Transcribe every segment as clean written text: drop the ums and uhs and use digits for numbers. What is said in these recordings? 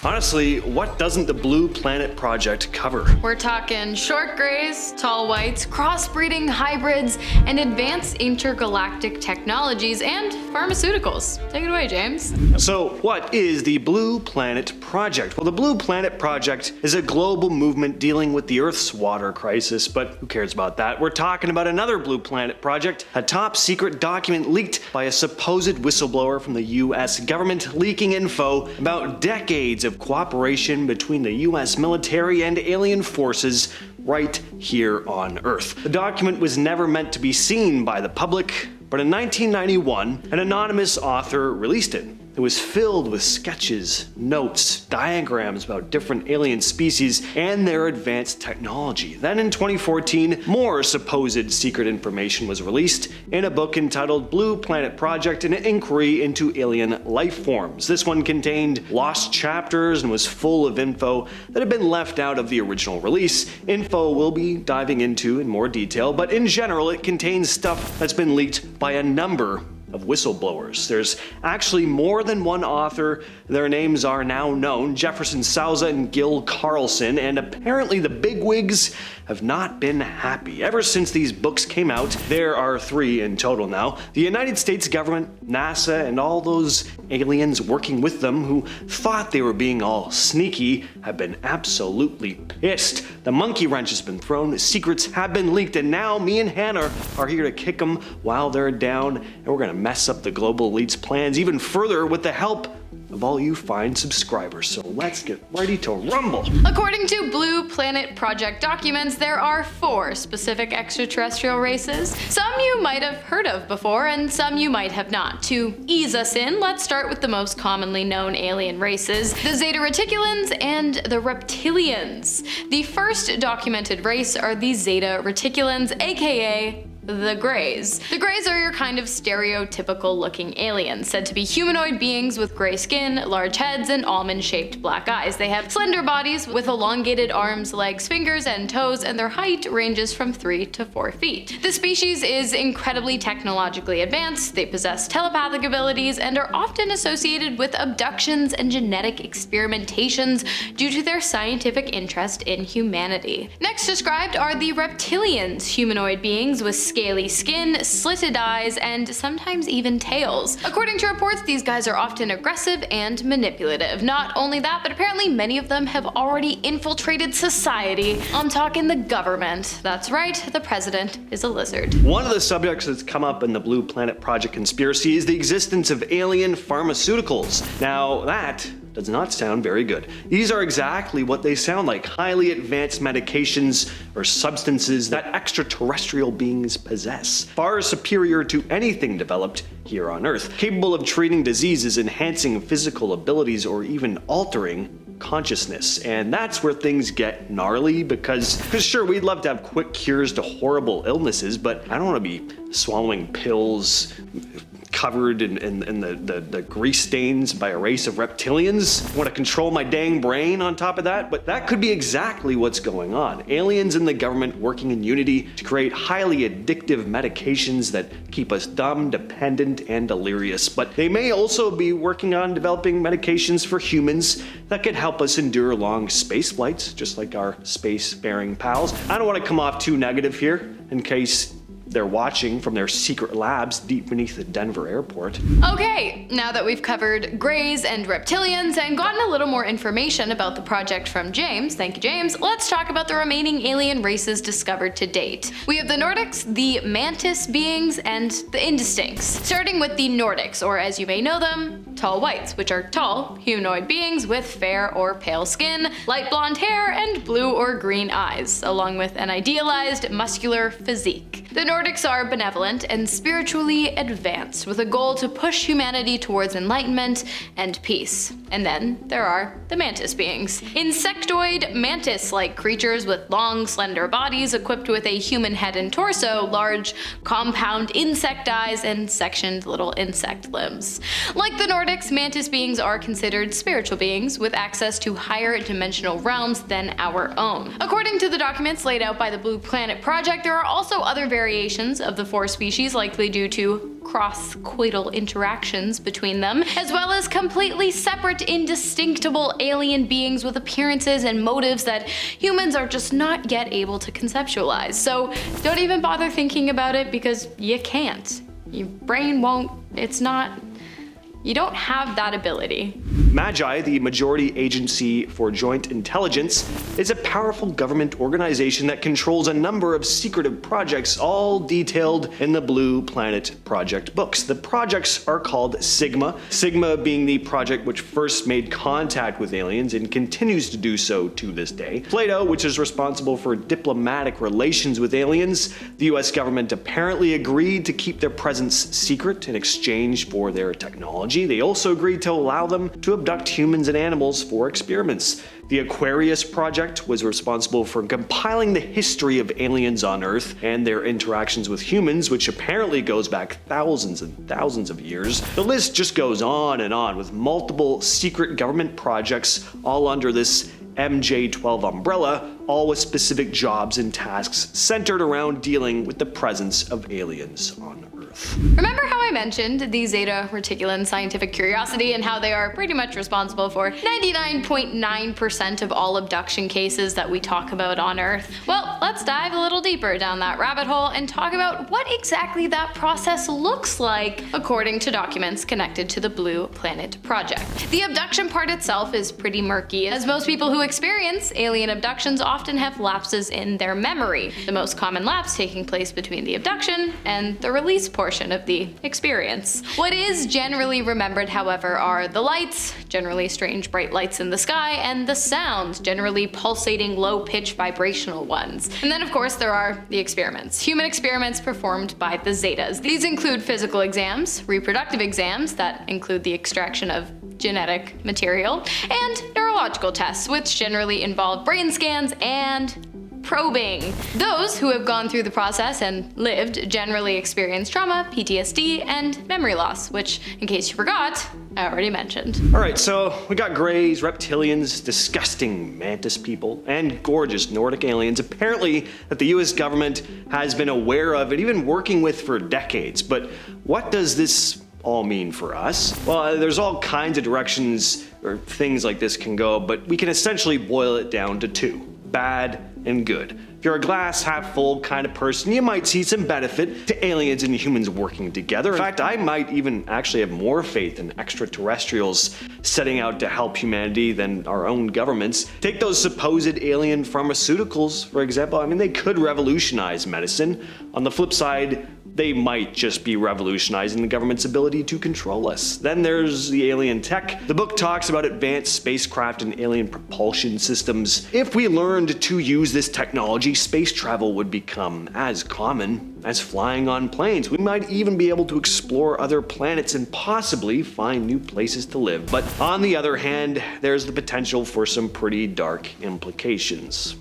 Honestly, what doesn't the Blue Planet Project cover? We're talking short grays, tall whites, crossbreeding, hybrids, and advanced intergalactic technologies and pharmaceuticals. Take it away, James. So, what is the Blue Planet Project? Well, the Blue Planet Project is a global movement dealing with the Earth's water crisis, but who cares about that? We're talking about another Blue Planet Project, a top secret document leaked by a supposed whistleblower from the US government, leaking info about decades of cooperation between the US military and alien forces right here on Earth. The document was never meant to be seen by the public, but in 1991, an anonymous author released it. It was filled with sketches, notes, diagrams about different alien species and their advanced technology. Then in 2014, more supposed secret information was released in a book entitled Blue Planet Project: An Inquiry into Alien Life Forms. This one contained lost chapters and was full of info that had been left out of the original release. Info we'll be diving into in more detail, but in general it contains stuff that's been leaked by a number of whistleblowers. There's actually more than one author. Their names are now known: Jefferson Souza and Gil Carlson, and apparently the bigwigs have not been happy. Ever since these books came out, there are 3 in total now, the United States government, NASA, and all those aliens working with them who thought they were being all sneaky have been absolutely pissed. The monkey wrench has been thrown, secrets have been leaked, and now me and Hannah are here to kick them while they're down, and we're gonna mess up the global elite's plans even further with the help of all you fine subscribers. So let's get ready to rumble. According to Blue Planet Project documents, there are 4 specific extraterrestrial races. Some you might have heard of before, and some you might have not. To ease us in, let's start with the most commonly known alien races: the Zeta Reticulans and the Reptilians. The first documented race are the Zeta Reticulans, aka the Greys. The Greys are your kind of stereotypical looking aliens, said to be humanoid beings with gray skin, large heads, and almond-shaped black eyes. They have slender bodies with elongated arms, legs, fingers, and toes, and their height ranges from 3 to 4 feet. The species is incredibly technologically advanced. They possess telepathic abilities and are often associated with abductions and genetic experimentations due to their scientific interest in humanity. Next described are the Reptilians, humanoid beings with scaly skin, slitted eyes, and sometimes even tails. According to reports, these guys are often aggressive and manipulative. Not only that, but apparently many of them have already infiltrated society. I'm talking the government. That's right, the president is a lizard. One of the subjects that's come up in the Blue Planet Project conspiracy is the existence of alien pharmaceuticals. Now that does not sound very good. These are exactly what they sound like: highly advanced medications or substances that extraterrestrial beings possess, far superior to anything developed here on Earth, capable of treating diseases, enhancing physical abilities, or even altering consciousness. And that's where things get gnarly, because sure, we'd love to have quick cures to horrible illnesses, but I don't want to be swallowing pills covered in the grease stains by a race of reptilians. I want to control my dang brain on top of that, but that could be exactly what's going on. Aliens and the government working in unity to create highly addictive medications that keep us dumb, dependent, and delirious. But they may also be working on developing medications for humans that could help us endure long space flights, just like our space-faring pals. I don't want to come off too negative here, in case they're watching from their secret labs deep beneath the Denver airport. Okay, now that we've covered Greys and Reptilians and gotten a little more information about the project from James, thank you James, let's talk about the remaining alien races discovered to date. We have the Nordics, the Mantis beings, and the Indistincts. Starting with the Nordics, or as you may know them, tall whites, which are tall, humanoid beings with fair or pale skin, light blonde hair, and blue or green eyes, along with an idealized muscular physique. The Nordics are benevolent and spiritually advanced, with a goal to push humanity towards enlightenment and peace. And then there are the Mantis beings. Insectoid, mantis-like creatures with long, slender bodies equipped with a human head and torso, large, compound insect eyes, and sectioned little insect limbs. Like the Nordics, Mantis beings are considered spiritual beings with access to higher dimensional realms than our own. According to the documents laid out by the Blue Planet Project, there are also other variations of the 4 species, likely due to cross-coital interactions between them, as well as completely separate, indistinctable alien beings with appearances and motives that humans are just not yet able to conceptualize. So don't even bother thinking about it because you can't. Your brain won't, you don't have that ability. Majic, the Majority Agency for Joint Intelligence, is a powerful government organization that controls a number of secretive projects, all detailed in the Blue Planet Project books. The projects are called Sigma, Sigma being the project which first made contact with aliens and continues to do so to this day. Plato, which is responsible for diplomatic relations with aliens. The US government apparently agreed to keep their presence secret in exchange for their technology. They also agreed to allow them to abduct humans and animals for experiments. The Aquarius Project was responsible for compiling the history of aliens on Earth and their interactions with humans, which apparently goes back thousands and thousands of years. The list just goes on and on, with multiple secret government projects all under this MJ-12 umbrella, all with specific jobs and tasks centered around dealing with the presence of aliens on Earth. Remember how I mentioned the Zeta Reticulan scientific curiosity and how they are pretty much responsible for 99.9% of all abduction cases that we talk about on Earth? Well, let's dive a little deeper down that rabbit hole and talk about what exactly that process looks like according to documents connected to the Blue Planet Project. The abduction part itself is pretty murky, as most people who experience alien abductions often have lapses in their memory, the most common lapse taking place between the abduction and the release portion of the experience. What is generally remembered, however, are the lights, generally strange bright lights in the sky, and the sounds, generally pulsating low-pitch vibrational ones. And then of course there are the experiments. Human experiments performed by the Zetas. These include physical exams, reproductive exams that include the extraction of genetic material, and neurological tests, which generally involve brain scans and probing. Those who have gone through the process and lived generally experience trauma, PTSD, and memory loss, which, in case you forgot, I already mentioned. Alright, so we got greys, reptilians, disgusting mantis people, and gorgeous Nordic aliens, apparently that the US government has been aware of and even working with for decades. But what does this all mean for us? Well, there's all kinds of directions or things like this can go, but we can essentially boil it down to two: bad and good. If you're a glass half full kind of person, you might see some benefit to aliens and humans working together. In fact, I might even actually have more faith in extraterrestrials setting out to help humanity than our own governments. Take those supposed alien pharmaceuticals, for example. I mean, they could revolutionize medicine. On the flip side, they might just be revolutionizing the government's ability to control us. Then there's the alien tech. The book talks about advanced spacecraft and alien propulsion systems. If we learned to use this technology, space travel would become as common as flying on planes. We might even be able to explore other planets and possibly find new places to live. But on the other hand, there's the potential for some pretty dark implications.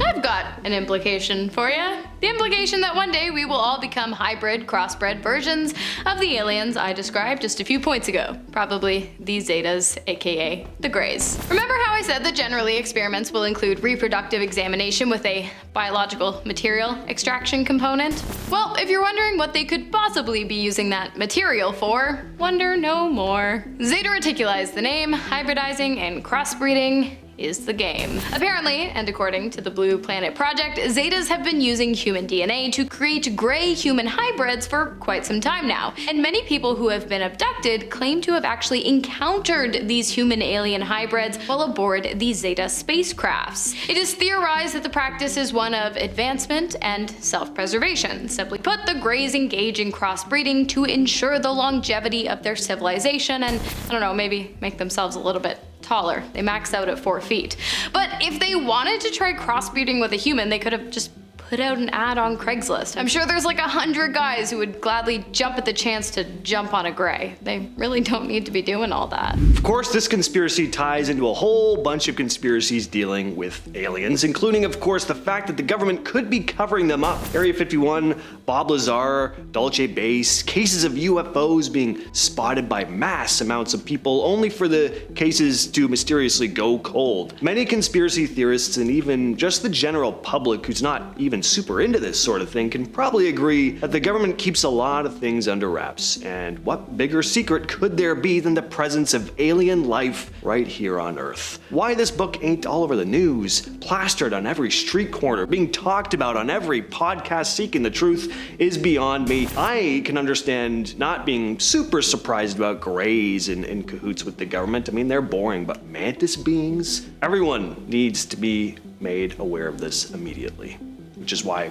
I've got an implication for you. The implication that one day we will all become hybrid, crossbred versions of the aliens I described just a few points ago. Probably the Zetas, aka the Greys. Remember how I said that generally experiments will include reproductive examination with a biological material extraction component? Well, if you're wondering what they could possibly be using that material for, wonder no more. Zeta Reticuli is the name, hybridizing and crossbreeding is the game. Apparently, and according to the Blue Planet Project, Zetas have been using human DNA to create gray human hybrids for quite some time now, and many people who have been abducted claim to have actually encountered these human-alien hybrids while aboard the Zeta spacecrafts. It is theorized that the practice is one of advancement and self-preservation. Simply put, the Greys engage in crossbreeding to ensure the longevity of their civilization and, I don't know, maybe make themselves a little bit taller. They max out at 4 feet. But if they wanted to try crossbreeding with a human, they could have just put out an ad on Craigslist. I'm sure there's like 100 guys who would gladly jump at the chance to jump on a Grey. They really don't need to be doing all that. Of course, this conspiracy ties into a whole bunch of conspiracies dealing with aliens, including, of course, the fact that the government could be covering them up. Area 51, Bob Lazar, Dulce Base, cases of UFOs being spotted by mass amounts of people, only for the cases to mysteriously go cold. Many conspiracy theorists and even just the general public who's not even super into this sort of thing can probably agree that the government keeps a lot of things under wraps, and what bigger secret could there be than the presence of alien life right here on Earth? Why this book ain't all over the news, plastered on every street corner, being talked about on every podcast seeking the truth is beyond me. I can understand not being super surprised about greys in cahoots with the government. I mean, they're boring, but mantis beings? Everyone needs to be made aware of this immediately, which is why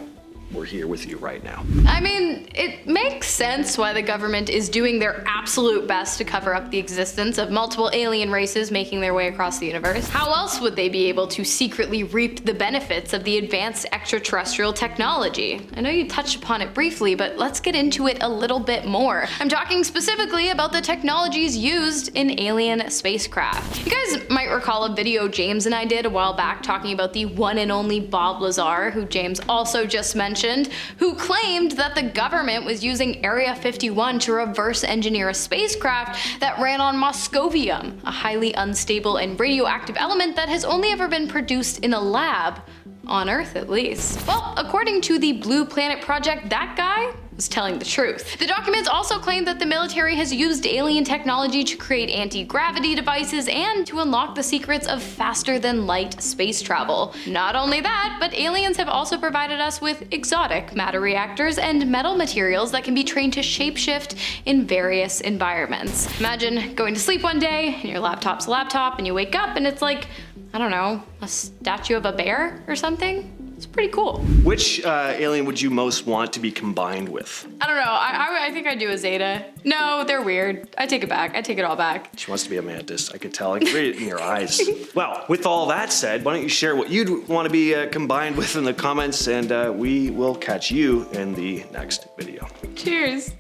we're here with you right now. I mean, it makes sense why the government is doing their absolute best to cover up the existence of multiple alien races making their way across the universe. How else would they be able to secretly reap the benefits of the advanced extraterrestrial technology? I know you touched upon it briefly, but let's get into it a little bit more. I'm talking specifically about the technologies used in alien spacecraft. You guys might recall a video James and I did a while back talking about the one and only Bob Lazar, who James also just mentioned, who claimed that the government was using Area 51 to reverse engineer a spacecraft that ran on moscovium, a highly unstable and radioactive element that has only ever been produced in a lab, on Earth at least. Well, according to the Blue Planet Project, that guy was telling the truth. The documents also claim that the military has used alien technology to create anti-gravity devices and to unlock the secrets of faster-than-light space travel. Not only that, but aliens have also provided us with exotic matter reactors and metal materials that can be trained to shapeshift in various environments. Imagine going to sleep one day and your laptop's a laptop and you wake up and it's like, I don't know, a statue of a bear or something? It's pretty cool. Which alien would you most want to be combined with? I don't know, I think I'd do a Zeta. No, they're weird. I take it back, I take it all back. She wants to be a mantis, I could tell, I can read it in your eyes. Well, with all that said, why don't you share what you'd want to be combined with in the comments, and we will catch you in the next video. Cheers.